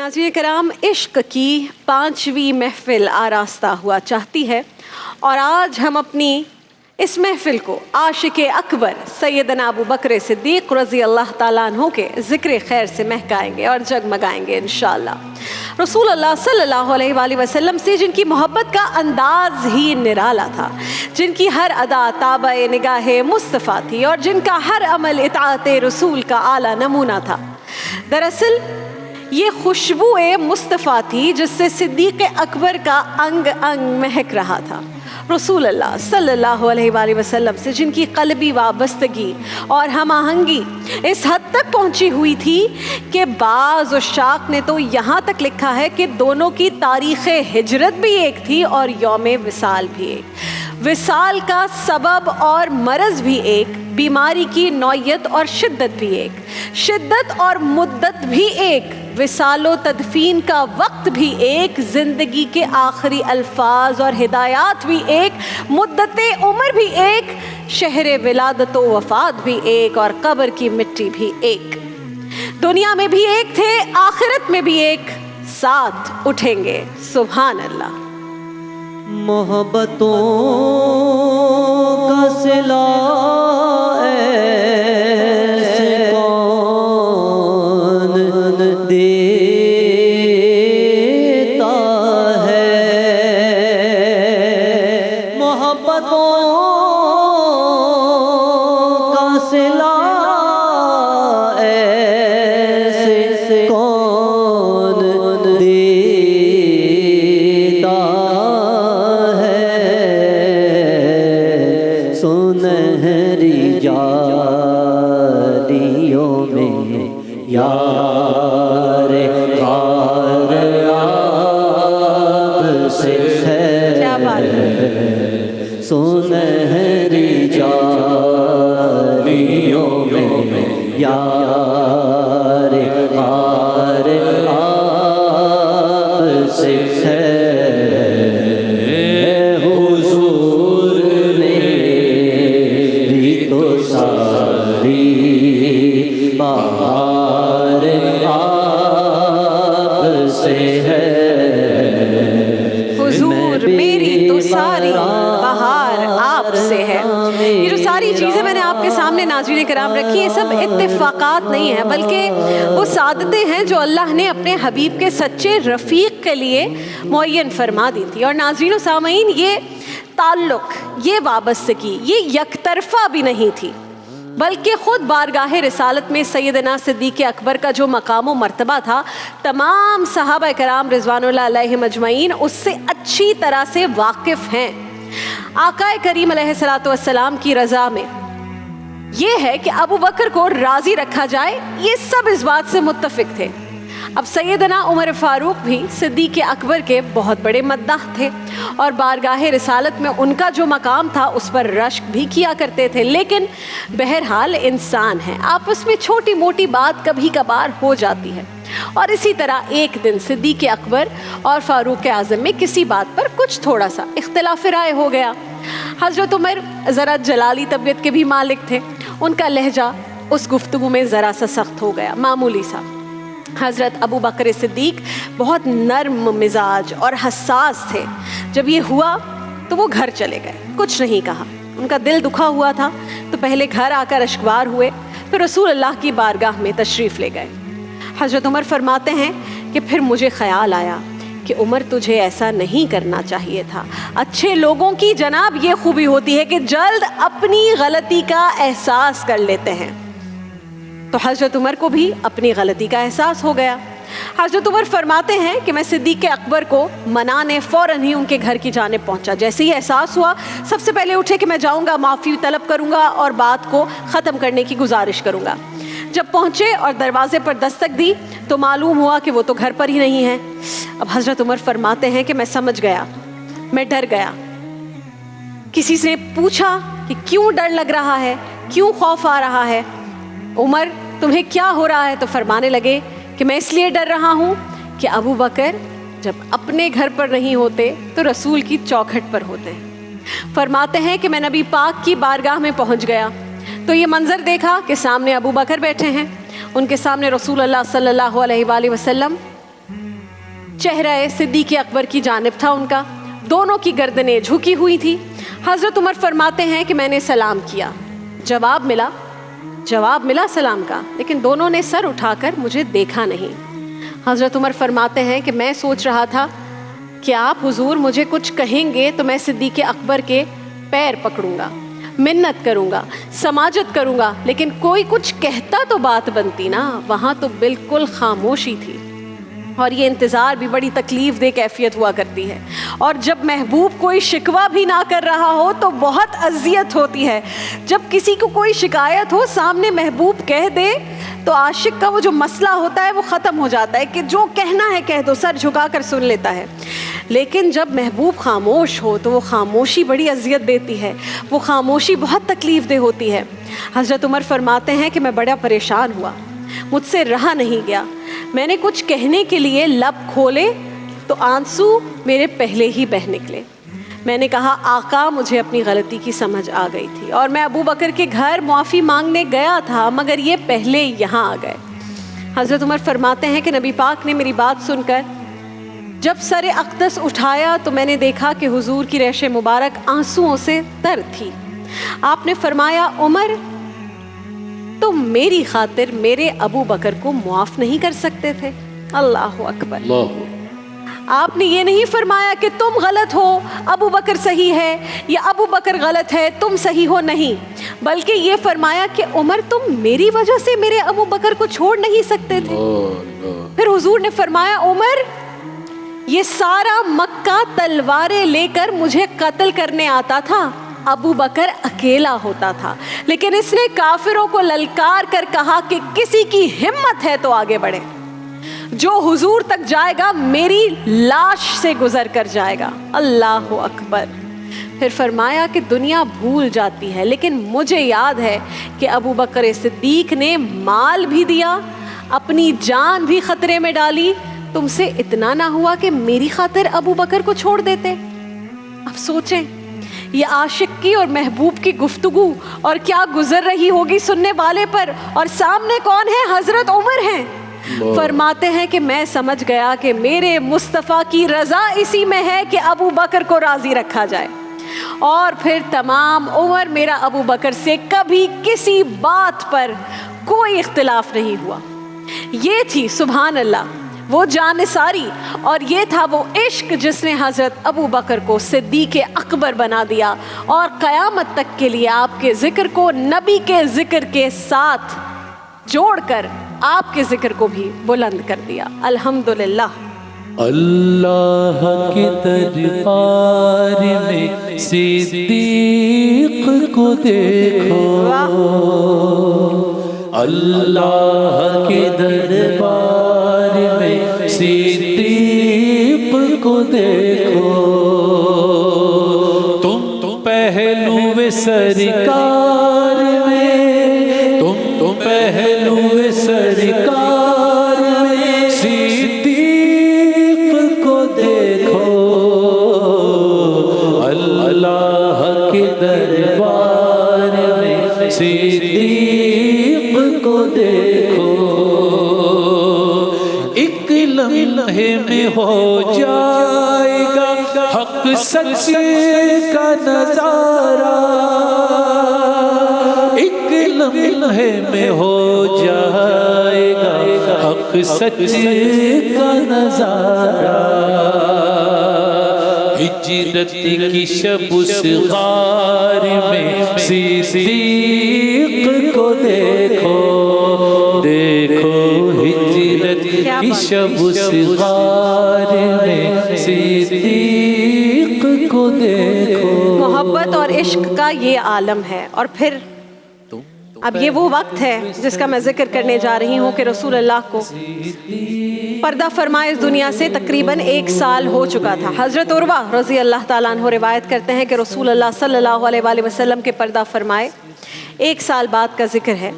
नाज़रीन करام, इश्क की 5वीं महफिल आरास्ता हुआ चाहती है और आज हम अपनी इस महफिल को आशिक़े अकबर सैयदना अबू बकर सिद्दीक़ रज़ी अल्लाह ताला अन्हु के ज़िक्र खैर से महकाएंगे और जगमगाएंगे इंशाअल्लाह। रसूल अल्लाह सल्लल्लाहु अलैहि वसल्लम से जिनकी मोहब्बत का अंदाज़ ही निराला था, जिनकी हर अदा ताबे निगाहे मुस्तफ़ा थी और जिनका हर अमल इताअते रसूल का आला नमूना था। दरअसल ये खुशबू-ए मुस्तफ़ा थी जिससे सिद्दीक़ अकबर का अंग अंग महक रहा था। रसूल अल्लाह सल्लल्लाहु अलैहि वसल्लम से जिनकी क़ल्बी वाबस्तगी और हम आहंगी इस हद तक पहुँची हुई थी कि बाज़ उशाक ने तो यहाँ तक लिखा है कि दोनों की तारीख़ हिजरत भी एक थी और यौम विसाल भी एक, विसाल का सबब और मरज़ भी एक, बीमारी की नौयत और शिद्दत भी एक, शिद्दत और मुद्दत भी एक, विसालो तदफीन का वक्त भी एक, ज़िंदगी के आखिरी अल्फाज और हिदायत भी एक, मुद्दते उम्र भी एक, शहर विलादत व वफ़ात भी एक और कब्र की मिट्टी भी एक। दुनिया में भी एक थे, आखिरत में भी एक, साथ उठेंगे सुभान अल्लाह। मोहब्बतों का सिला ऐसे कौन देता है, मोहब्बतों का सिला ऐसे कौन देता सुनहरी जालियों में यार ग़ार आपसे है, सुनहरी जालियों में यार ग़ार आपसे है। बहार आपसे है, हुजूर मेरी तो सारी बहार आपसे है। ये जो सारी चीज़ें मैंने आपके सामने नाज़रीन किराम रखी है, सब इत्तेफाकात नहीं है बल्कि वो सादतें हैं जो अल्लाह ने अपने हबीब के सच्चे रफ़ीक के लिए मुअय्यन फरमा दी थी। और नाज़रीन व सामईन, ये ताल्लुक़, ये वाबस्तगी, ये यकतरफ़ा भी नहीं थी बल्कि ख़ुद बारगाह रिसालत में सैयदना सिद्दीक़ अकबर का जो मकाम व मर्तबा था, तमाम सहाबा कराम रिज़वानुल्लाह अलैहिम अजमईन उससे अच्छी तरह से वाकिफ़ हैं। आकाए करीम अलैहिस्सलातु वस्सलाम की रज़ा में ये है कि अबू बकर को राज़ी रखा जाए, ये सब इस बात से मुत्तफ़िक थे। अब सैयदना उमर फ़ारूक भी सिद्दीक़ अकबर के बहुत बड़े मद्दाह थे और बारगाह रिसालत में उनका जो मकाम था उस पर रश्क भी किया करते थे, लेकिन बहरहाल इंसान है, आपस में छोटी मोटी बात कभी कभार हो जाती है। और इसी तरह एक दिन सिद्दीक़ अकबर और फ़ारूक आज़म में किसी बात पर कुछ थोड़ा सा इख्तिलाफ़ राय हो गया। हज़रत उमर ज़रा जलाली तबीयत के भी मालिक थे, उनका लहजा उस गुफ्तगू में ज़रा सा सख्त हो गया, मामूली सा। हज़रत अबू बकर सिद्दीक़ बहुत नर्म मिजाज और हसास थे। जब ये हुआ तो वो घर चले गए, कुछ नहीं कहा। उनका दिल दुखा हुआ था तो पहले घर आकर अश्कवार हुए, फिर रसूल अल्लाह की बारगाह में तशरीफ़ ले गए। हज़रत उमर फरमाते हैं कि फिर मुझे ख़याल आया कि उमर तुझे ऐसा नहीं करना चाहिए था। अच्छे लोगों की जनाब ये खूबी होती है कि जल्द अपनी गलती का एहसास कर लेते हैं। तो हज़रत उमर को भी अपनी गलती का एहसास हो गया। हज़रत उमर फरमाते हैं कि मैं सिद्दीक़ अकबर को मनाने फ़ौरन ही उनके घर की जानिब पहुंचा। जैसे ही एहसास हुआ, सबसे पहले उठे कि मैं जाऊंगा, माफ़ी तलब करूंगा और बात को ख़त्म करने की गुजारिश करूंगा। जब पहुंचे और दरवाज़े पर दस्तक दी तो मालूम हुआ कि वो तो घर पर ही नहीं है। अब हज़रत उमर फरमाते हैं कि मैं समझ गया, मैं डर गया। किसी से पूछा कि क्यों डर लग रहा है, क्यों खौफ आ रहा है, उमर तुम्हें क्या हो रहा है? तो फरमाने लगे कि मैं इसलिए डर रहा हूँ कि अबू बकर जब अपने घर पर नहीं होते तो रसूल की चौखट पर होते हैं। फरमाते हैं कि मैं नबी पाक की बारगाह में पहुँच गया तो ये मंज़र देखा कि सामने अबू बकर बैठे हैं, उनके सामने रसूल अल्लाह सल्लल्लाहु अलैहि वसल्लम चेहरा सिद्दीक़ अकबर की जानिब था उनका, दोनों की गर्दनें झुकी हुई थी। हज़रत उमर फरमाते हैं कि मैंने सलाम किया, जवाब मिला सलाम का, लेकिन दोनों ने सर उठाकर मुझे देखा नहीं। हज़रत उमर फरमाते हैं कि मैं सोच रहा था कि आप हुजूर मुझे कुछ कहेंगे तो मैं सिद्दीक़ अकबर के पैर पकड़ूंगा, मिन्नत करूंगा, समाजत करूंगा, लेकिन कोई कुछ कहता तो बात बनती ना। वहाँ तो बिल्कुल खामोशी थी, और ये इंतज़ार भी बड़ी तकलीफ़ दे कैफियत हुआ करती है। और जब महबूब कोई शिकवा भी ना कर रहा हो तो बहुत अज़ियत होती है। जब किसी को कोई शिकायत हो, सामने महबूब कह दे तो आशिक का वो जो मसला होता है वो ख़त्म हो जाता है कि जो कहना है कह दो, सर झुका कर सुन लेता है। लेकिन जब महबूब खामोश हो तो वो खामोशी बड़ी अज़ियत देती है, वो खामोशी बहुत तकलीफ़ दे होती है। हज़रत उमर फरमाते हैं कि मैं बड़ा परेशान हुआ, मुझसे रहा नहीं गया। मैंने कुछ कहने के लिए लब खोले तो आंसू मेरे पहले ही बह निकले। मैंने कहा, आका मुझे अपनी गलती की समझ आ गई थी और मैं अबू बकर के घर मुआफ़ी मांगने गया था, मगर ये पहले यहाँ आ गए। हज़रत उमर फरमाते हैं कि नबी पाक ने मेरी बात सुनकर जब सर अक़दस उठाया तो मैंने देखा कि हुजूर की रेश मुबारक आंसुओं से तर थी। आपने फरमाया, उमर तुम मेरी खातिर मेरे अबू बकर को मुआफ़ नहीं कर सकते थे? अल्लाह अकबर। आपने ये नहीं फरमाया कि तुम गलत हो, अबू बकर सही है, या अबू बकर गलत है, तुम सही हो, नहीं, बल्कि ये फरमाया कि उमर तुम मेरी वजह से मेरे अबू बकर को छोड़ नहीं सकते थे। फिर हुजूर ने फरमाया, उमर ये सारा मक्का तलवारें लेकर मुझे कत्ल करने आता था, अबू बकर अकेला होता था, लेकिन इसने काफिरों को ललकार कर कहा कि किसी की हिम्मत है तो आगे बढ़े, जो हुजूर तक जाएगा मेरी लाश से गुजर कर जाएगा। अल्लाह अकबर। फिर फरमाया कि दुनिया भूल जाती है, लेकिन मुझे याद है कि अबू बकर सिद्दीक ने माल भी दिया, अपनी जान भी खतरे में डाली, तुमसे इतना ना हुआ कि मेरी खातिर अबू बकर को छोड़ देते। अब सोचें, ये आशिक की और महबूब की गुफ्तगू और क्या गुजर रही होगी सुनने वाले पर, और सामने कौन है? हजरत उमर हैं। फरमाते हैं कि मैं समझ गया कि मेरे मुस्तफ़ा की रज़ा इसी में है कि अबू बकर को राज़ी रखा जाए। और फिर तमाम उम्र मेरा अबू बकर से कभी किसी बात पर कोई इख्तिलाफ नहीं हुआ। ये थी सुभान अल्लाह वो जानिसारी, और ये था वो इश्क जिसने हज़रत अबू बकर को सिद्दीक़ अकबर बना दिया और क़यामत तक के लिए आपके ज़िक्र को नबी के ज़िक्र के साथ जोड़कर आपके ज़िक्र को भी बुलंद कर दिया। अल्हम्दुलिल्लाह। अल्लाह के दरबार में सिद्दीक़ को देखो, अल्लाह के दरबार में सिद्दीक़ को देखो, तुम पहलू सरकार में, तुम पहलू सरकार में सिद्दीक़ को देखो, अल्लाह के दरबार में सिद्दीक़ को देखो, एक लम्हे में हो जाएगा हक सच का नजारा, एक लम्हे में हो जाएगा हक सच का नजारा। हिजरत की शब उस गार में सिद्दीक़ को देखो, देखो हिजरत की शब उस गार में सिद्दीक़ को देखो। मोहब्बत और इश्क का ये आलम है। और फिर अब ये वो वक्त है जिसका मैं जिक्र करने जा रही हूँ कि रसूल अल्लाह को पर्दा फरमाए इस दुनिया से तकरीबन 1 साल हो चुका था। हज़रत उर्वा रज़ी अल्लाह ताला अन्हु रिवायत करते हैं कि रसूल अल्लाह सल्लल्लाहु अलैहि वसल्लम के पर्दा फरमाए 1 साल बाद का जिक्र है।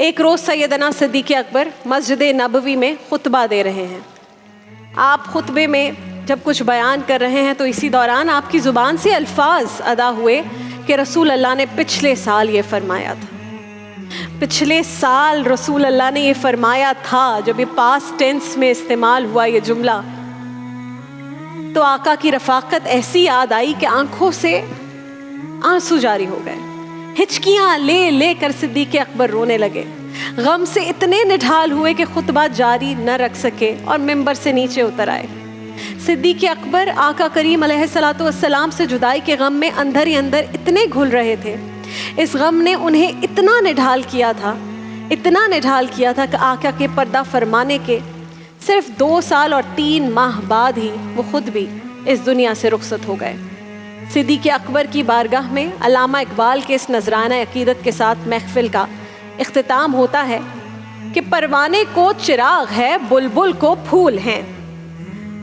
एक रोज़ सैयदना सिद्दीक़ अकबर मस्जिद नबवी में खुतबा दे रहे हैं। आप खुतबे में जब कुछ बयान कर रहे हैं तो इसी दौरान आपकी ज़ुबान से अल्फाज अदा हुए कि रसूल अल्लाह ने पिछले साल ये फरमाया था, पिछले साल रसूल अल्लाह ने ये फरमाया था। जब ये पास्ट टेंस में इस्तेमाल हुआ ये जुमला تو آقا کی رفاقت ایسی یاد آئی کہ آنکھوں سے آنسو جاری ہو گئے. ہچکیاں لے لے کر صدیق اکبر رونے لگے. غم سے اتنے نڈھال ہوئے کہ خطبہ جاری نہ رکھ سکے اور ممبر سے نیچے اتر آئے. صدیق اکبر آقا کریم علیہ الصلوۃ والسلام سے جدائی کے غم میں اندر ہی اندر اتنے گھل رہے تھے. اس غم نے انہیں اتنا نڈھال کیا تھا کہ آقا کے پردہ فرمانے کے صرف 2 سال اور 3 ماہ بعد ہی وہ خود بھی اس دنیا سے رخصت ہو گئے. صدیق اکبر کی بارگاہ میں علامہ اقبال کے اس نذرانہ عقیدت کے ساتھ محفل کا اختتام ہوتا ہے کہ پروانے کو چراغ ہے بلبل کو پھول ہیں.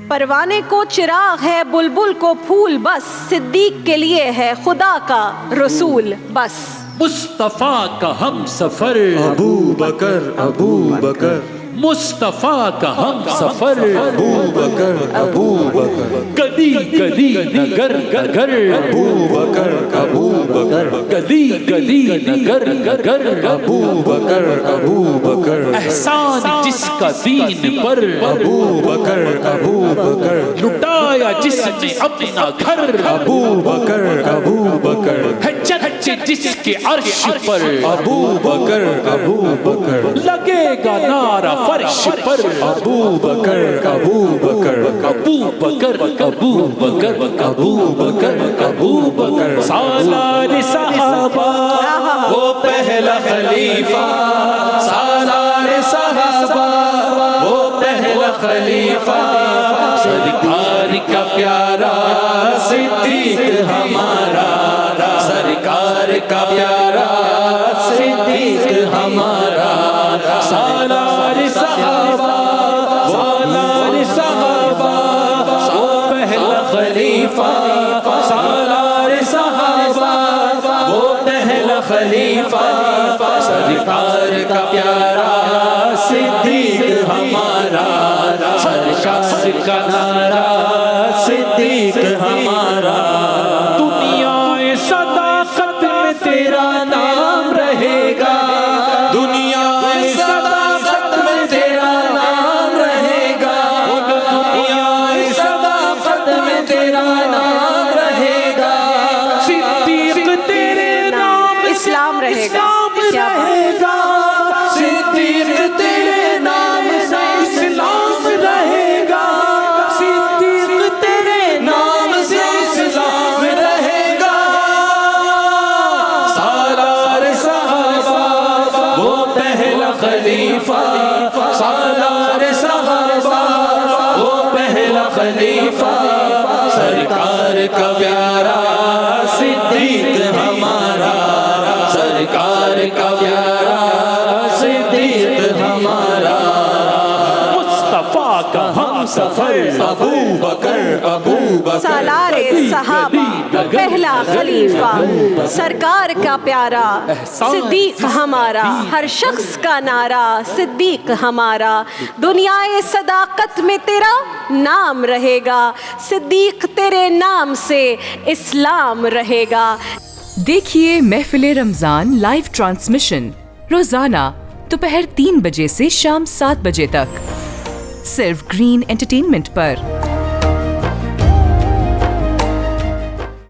پروانے کو چراغ ہے بلبل کو پھول بس، صدیق کے لیے ہے خدا کا رسول بس. مصطفیٰ کا ہم سفر ابو بکر ابو بکر، مصطفیٰ کا ہم سفر ابو بکر ابو بکر، گلی گلی نگر نگر ابو بکر ابو بکر، گلی گلی نگر نگر ابو بکر ابو بکر، احسان جس کا دین پر ابو بکر ابو بکر، لٹایا جس نے اپنا گھر ابو بکر ابو بکر، ہے چرچ جس کے عرش پر ابو بکر ابو بکر، لگے گا نعرہ فرش پر ابو بکر ابو بکر، ابو بکر ابو بکر ابو بکر ابو بکر. سالار صحابہ وہ پہلا خلیفہ، سالار صحابہ وہ پہلا خلیفہ، سرکار کا پیارا صدیق ہمارا، سرکار کا پیارا صدیق ہمارا. سالار صحابہ، سالار صحابہ وہ پہلا خلیفہ، سالار صحابہ وہ پہلا خلیفہ، سرکار کا پیارا صدیق ہمارا، سرکار کا نعرہ صدیق ہمارا. دنیا صداقت میں تیرا نام رہے گا، دنیا صداقت میں تیرا نام رہے گا، دنیا صداقت میں تیرا نام رہے گا. صدیق تیرے نام اسلام رہے گا. رہے گا، صدیق تیرے نام سے اسلام رہے گا، صدیق تیرے نام سے اسلام رہے گا. سالار صحابہ وہ پہلا خلیفہ، سالار صحابہ وہ پہلا خلیفہ، سرکار کا پیارا صدیق ہمارا، سرکار کا پیارا صدیق ہمارا. مصطفیٰ کا ہم سفر ابو بکر ابو بکر، سالار صحابہ پہلا خلیفہ، سرکار کا پیارا صدیق ہمارا، ہر شخص کا نعرہ صدیق ہمارا. دنیا صداقت میں تیرا نام رہے گا، صدیق تیرے نام سے اسلام رہے گا. دیکھیے محفل رمضان لائیو ٹرانسمیشن روزانہ دوپہر 3 بجے سے شام 7 بجے تک صرف گرین انٹرٹینمنٹ پر.